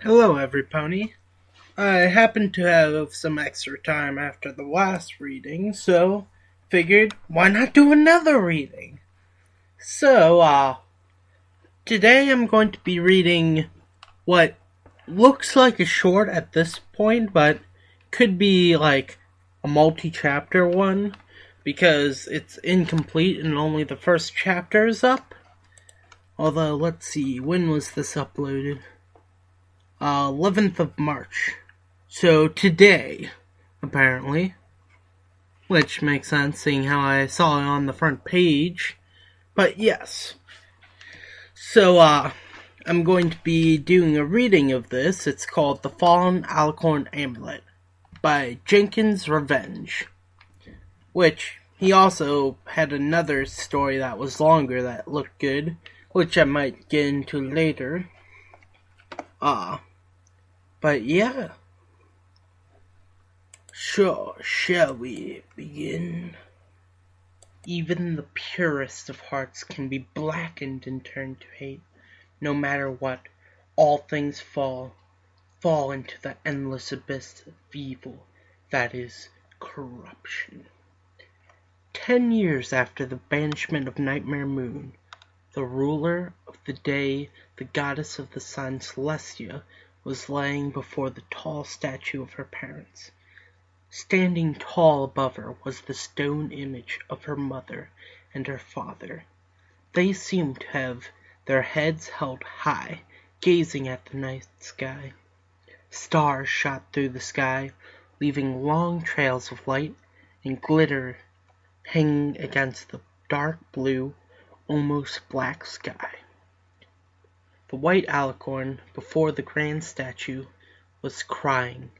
Hello, everypony. I happen to have some extra time after the last reading, so figured why not do another reading? So, today I'm going to be reading what looks like a short at this point, but could be like a multi-chapter one, because it's incomplete and only the first chapter is up. Although, let's see, when was this uploaded? 11th of March. So today, apparently, which makes sense seeing how I saw it on the front page, but yes. So, I'm going to be doing a reading of this. It's called The Fallen Alicorn Amulet by JenkinsRevenge, which he also had another story that was longer that looked good, which I might get into later. But yeah. Sure, shall we begin? Even the purest of hearts can be blackened and turned to hate. No matter what, all things fall into the endless abyss of evil that is corruption. 10 years after the banishment of Nightmare Moon, the ruler of the day, the goddess of the sun, Celestia, was laying before the tall statue of her parents. Standing tall above her was the stone image of her mother and her father. They seemed to have their heads held high, gazing at the night sky. Stars shot through the sky, leaving long trails of light and glitter hanging against the dark blue, almost black sky. The white Alicorn before the grand statue was crying,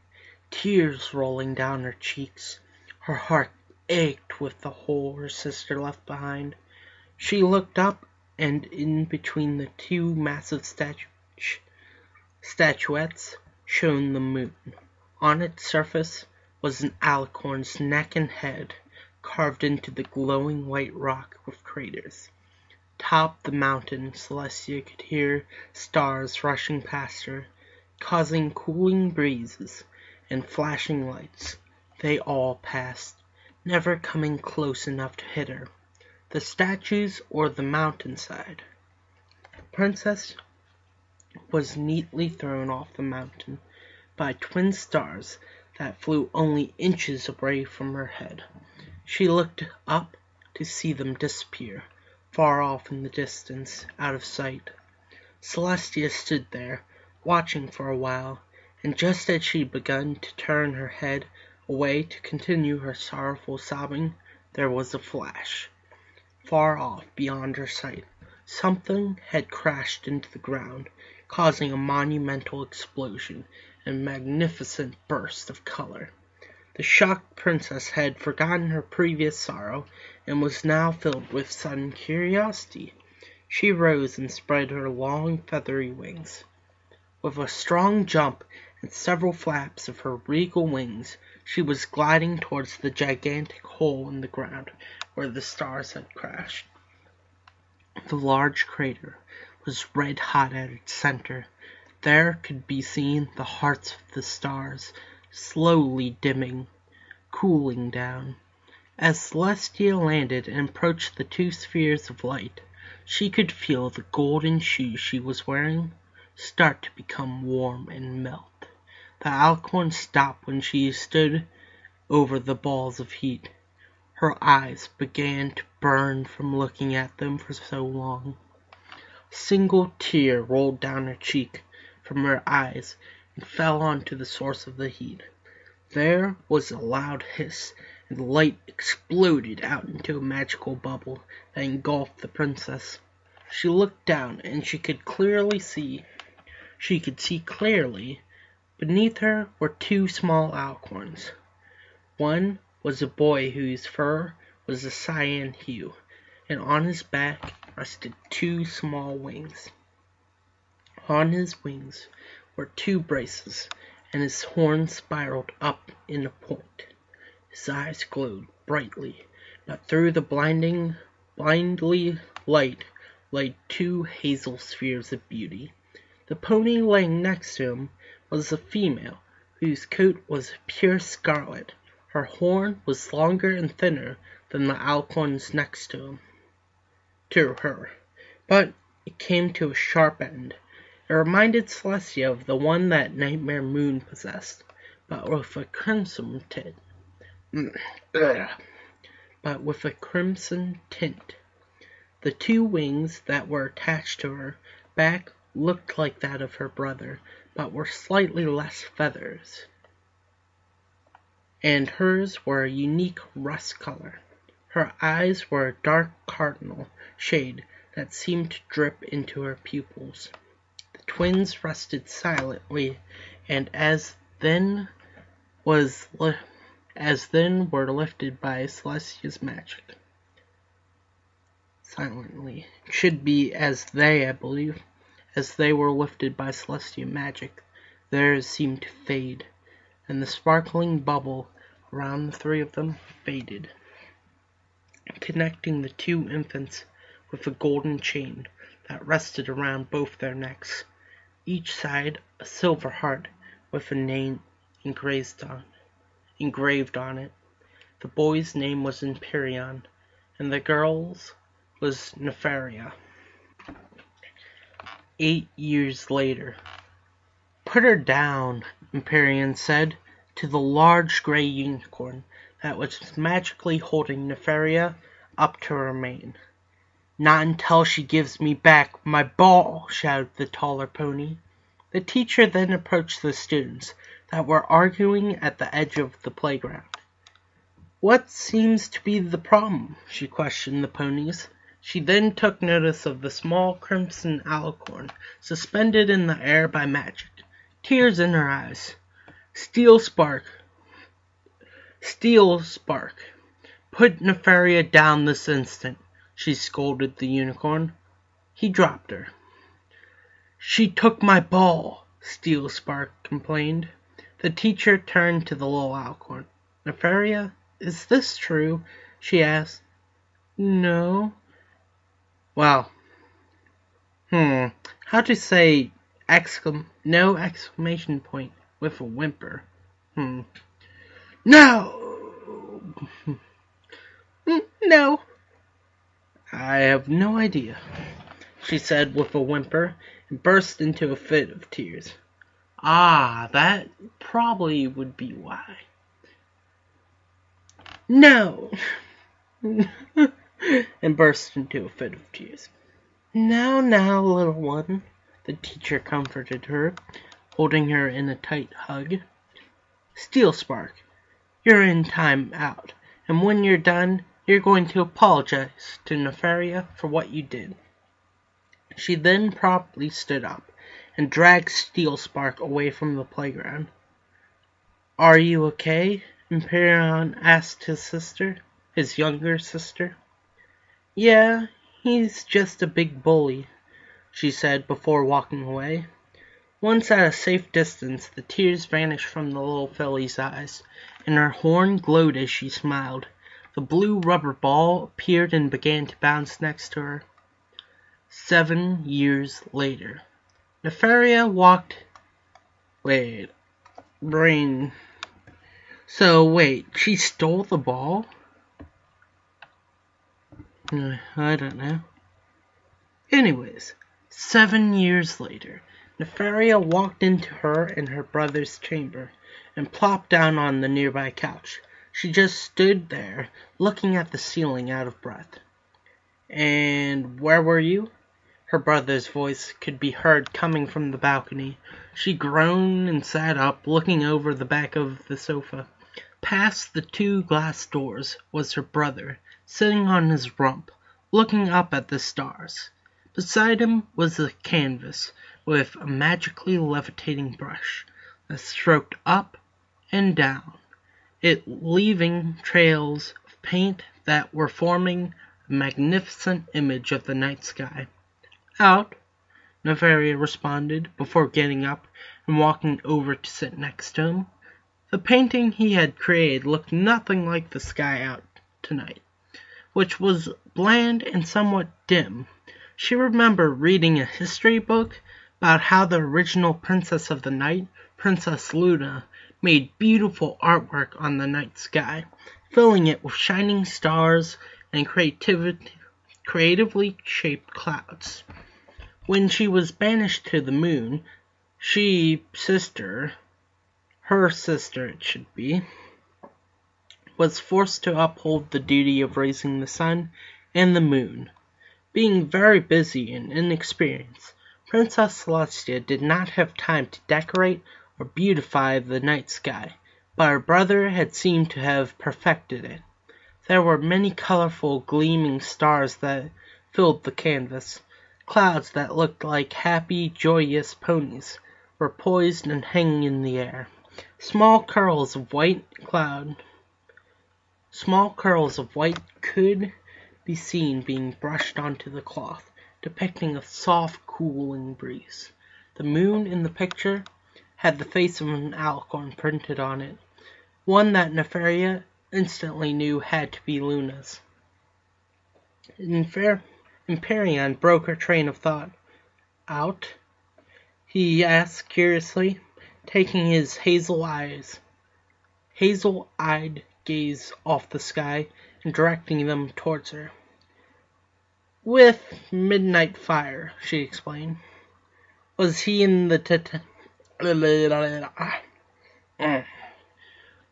tears rolling down her cheeks. Her heart ached with the hole her sister left behind. She looked up, and in between the two massive statuettes shone the moon. On its surface was an Alicorn's neck and head, carved into the glowing white rock with craters. Top the mountain, Celestia could hear stars rushing past her, causing cooling breezes and flashing lights. They all passed, never coming close enough to hit her, the statues or the mountainside. The princess was neatly thrown off the mountain by twin stars that flew only inches away from her head. She looked up to see them disappear, far off in the distance, out of sight. Celestia stood there, watching for a while, and just as she begun to turn her head away to continue her sorrowful sobbing, there was a flash. Far off, beyond her sight, something had crashed into the ground, causing a monumental explosion and magnificent burst of color. The shocked princess had forgotten her previous sorrow, and was now filled with sudden curiosity. She rose and spread her long feathery wings. With a strong jump and several flaps of her regal wings, she was gliding towards the gigantic hole in the ground where the stars had crashed. The large crater was red hot at its center. There could be seen the hearts of the stars, slowly dimming, cooling down. As Celestia landed and approached the two spheres of light, she could feel the golden shoes she was wearing start to become warm and melt. The Alicorn stopped when she stood over the balls of heat. Her eyes began to burn from looking at them for so long. A single tear rolled down her cheek from her eyes and fell onto the source of the heat. There was a loud hiss, and the light exploded out into a magical bubble that engulfed the princess. She looked down, and she could see clearly. Beneath her were two small Alicorns. One was a boy whose fur was a cyan hue, and on his back rested two small wings. On his wings were two braces, and his horns spiraled up in a point. His eyes glowed brightly, but through the blindly light lay two hazel spheres of beauty. The pony laying next to him was a female, whose coat was pure scarlet. Her horn was longer and thinner than the Alicorns next to her, but it came to a sharp end. It reminded Celestia of the one that Nightmare Moon possessed, but with a crimson tint. The two wings that were attached to her back looked like that of her brother, but were slightly less feathers, and hers were a unique rust color. Her eyes were a dark cardinal shade that seemed to drip into her pupils. The twins rested silently, and as then were lifted by Celestia's magic. Silently. It should be as they, I believe. As they were lifted by celestial magic, theirs seemed to fade, and the sparkling bubble around the three of them faded, connecting the two infants with a golden chain that rested around both their necks, each side a silver heart with a name engraved on it. The boy's name was Empyrean, and the girl's was Nefaria. 8 years later. "Put her down," Empyrean said to the large gray unicorn that was magically holding Nefaria up to her mane. "Not until she gives me back my ball," shouted the taller pony. The teacher then approached the students that were arguing at the edge of the playground. "What seems to be the problem?" she questioned the ponies. She then took notice of the small crimson alicorn suspended in the air by magic, tears in her eyes. Steel Spark, put Nefaria down this instant," she scolded the unicorn. He dropped her. "She took my ball," Steel Spark complained. The teacher turned to the little alicorn. "Nefaria, is this true?" she asked. "No." "Well, how to say no exclamation point with a whimper? No! No. "I have no idea," she said with a whimper, and burst into a fit of tears. "Ah, that probably would be why." "No!" and burst into a fit of tears. Now, little one," the teacher comforted her, holding her in a tight hug. "Steel Spark, you're in time out, and when you're done, you're going to apologize to Nefaria for what you did." She then promptly stood up and dragged Steel Spark away from the playground. "Are you okay?" Empyrean asked his younger sister. "Yeah, he's just a big bully," she said before walking away. Once at a safe distance, the tears vanished from the little filly's eyes, and her horn glowed as she smiled. The blue rubber ball appeared and began to bounce next to her. 7 years later. Nefaria walked... she stole the ball? I don't know. Anyways, 7 years later, Nefaria walked into her and her brother's chamber and plopped down on the nearby couch. She just stood there, looking at the ceiling out of breath. "And where were you?" Her brother's voice could be heard coming from the balcony. She groaned and sat up, looking over the back of the sofa. Past the 2 glass doors was her brother, sitting on his rump, looking up at the stars. Beside him was a canvas with a magically levitating brush that stroked up and down, it leaving trails of paint that were forming a magnificent image of the night sky. "Out," Nefaria responded, before getting up and walking over to sit next to him. The painting he had created looked nothing like the sky out tonight, which was bland and somewhat dim. She remembered reading a history book about how the original princess of the night, Princess Luna, made beautiful artwork on the night sky, filling it with shining stars and creatively shaped clouds. When she was banished to the moon, her sister it should be, was forced to uphold the duty of raising the sun and the moon. Being very busy and inexperienced, Princess Celestia did not have time to decorate or beautify the night sky, but her brother had seemed to have perfected it. There were many colorful, gleaming stars that filled the canvas. Clouds that looked like happy, joyous ponies were poised and hanging in the air. Small curls of white could be seen being brushed onto the cloth, depicting a soft, cooling breeze. The moon in the picture had the face of an alicorn printed on it, one that Nefaria instantly knew had to be Luna's. Empyrean broke her train of thought. Out? He asked curiously, taking his hazel-eyed gaze off the sky and directing them towards her. With Midnight Fire, she explained. Was he in the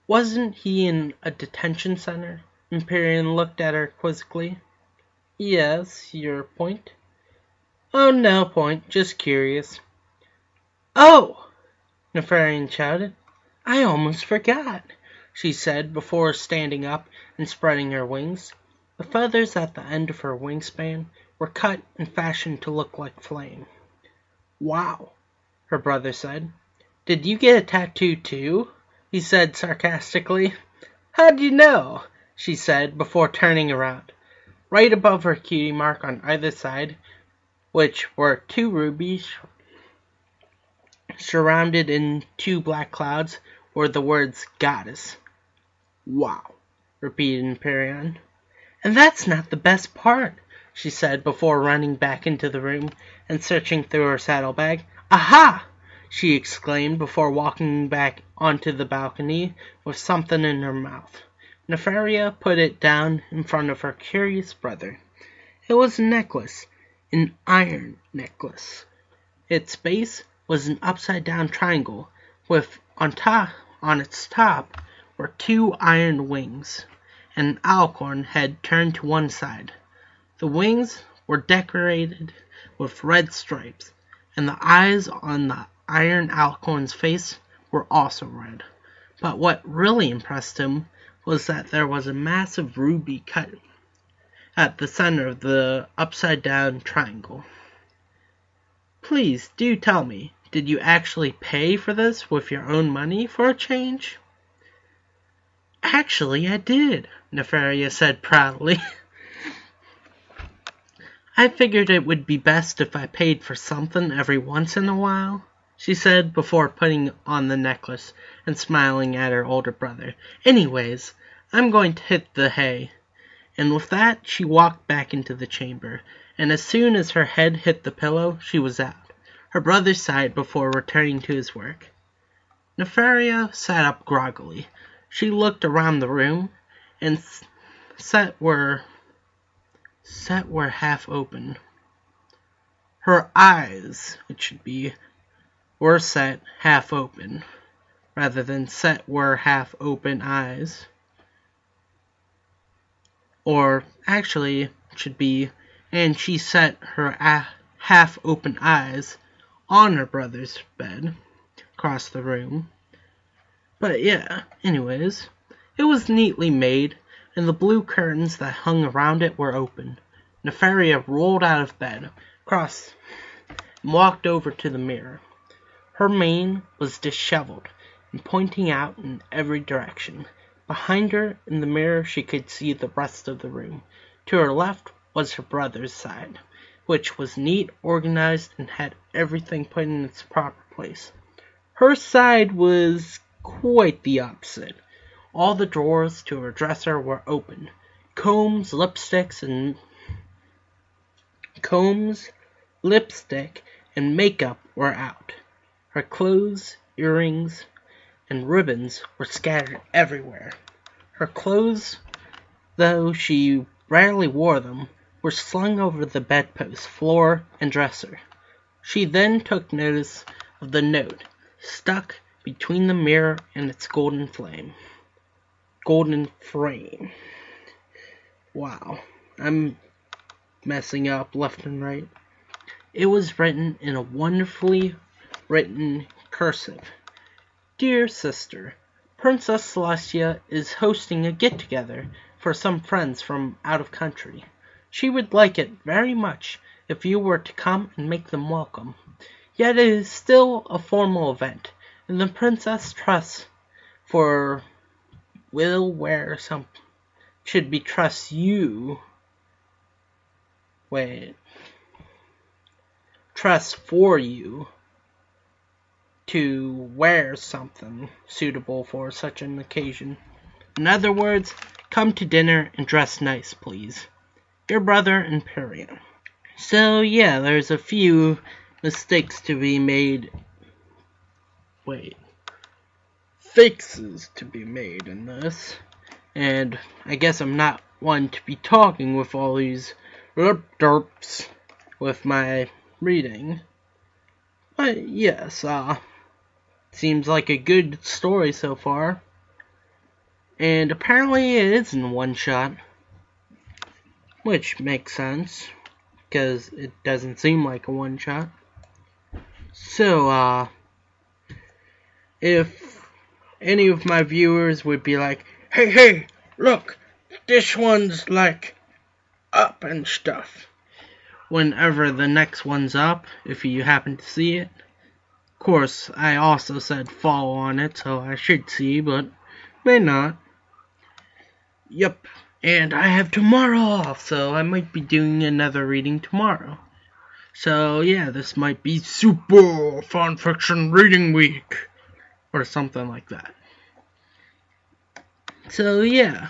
Wasn't he in a detention center? Empyrean looked at her quizzically. Yes, your point? Oh, no point, just curious. Oh! Nefarian shouted. I almost forgot, she said before standing up and spreading her wings. The feathers at the end of her wingspan were cut and fashioned to look like flame. Wow, her brother said. Did you get a tattoo too? He said sarcastically. How'd you know? She said before turning around. Right above her cutie mark on either side, which were 2 rubies surrounded in 2 black clouds, were the words Goddess. Wow, repeated Empyrean. And that's not the best part, she said before running back into the room and searching through her saddlebag. Aha! She exclaimed before walking back onto the balcony with something in her mouth. Nefaria put it down in front of her curious brother. It was a necklace, an iron necklace. Its base was an upside-down triangle, with on its top were 2 iron wings, and an alicorn head turned to one side. The wings were decorated with red stripes, and the eyes on the iron alicorn's face were also red. But what really impressed him was that there was a massive ruby cut at the center of the upside-down triangle. Please do tell me, did you actually pay for this with your own money for a change? Actually, I did, Nefaria said proudly. I figured it would be best if I paid for something every once in a while, she said before putting on the necklace and smiling at her older brother. Anyways, I'm going to hit the hay. And with that, she walked back into the chamber, and as soon as her head hit the pillow, she was out. Her brother sighed before returning to his work. Nefaria sat up groggily. She looked around the room, and set were half open. Her eyes, it should be, were set half open, rather than set were half open eyes. Or, actually, it should be, and she set her half open eyes on her brother's bed, across the room. But yeah, anyways, it was neatly made, and the blue curtains that hung around it were open. Nefaria rolled out of bed, crossed, and walked over to the mirror. Her mane was disheveled and pointing out in every direction. Behind her, in the mirror, she could see the rest of the room. To her left was her brother's side, which was neat, organized, and had everything put in its proper place. Her side was quite the opposite. All the drawers to her dresser were open. Combs, lipstick, and makeup were out. Her clothes, earrings, and ribbons were scattered everywhere. Her clothes, though she rarely wore them, were slung over the bedpost, floor, and dresser. She then took notice of the note stuck between the mirror and its golden frame. Wow, I'm messing up left and right. It was written in a wonderfully written cursive. Dear sister, Princess Celestia is hosting a get-together for some friends from out of country. She would like it very much if you were to come and make them welcome. Yet it is still a formal event, and the princess trusts for you to wear something suitable for such an occasion. In other words, come to dinner and dress nice, please. Your brother, Imperium. So, yeah, there's a few mistakes to be made. Fixes to be made in this. And I guess I'm not one to be talking with all these derps with my reading. But, yes, seems like a good story so far. And apparently it is in one shot. Which makes sense, because it doesn't seem like a one shot. So, if any of my viewers would be like, hey, look, this one's like up and stuff. Whenever the next one's up, if you happen to see it. Of course, I also said follow on it, so I should see, but may not. Yep, and I have tomorrow off, so I might be doing another reading tomorrow. So yeah, this might be Super Fanfiction Reading Week, or something like that. So yeah.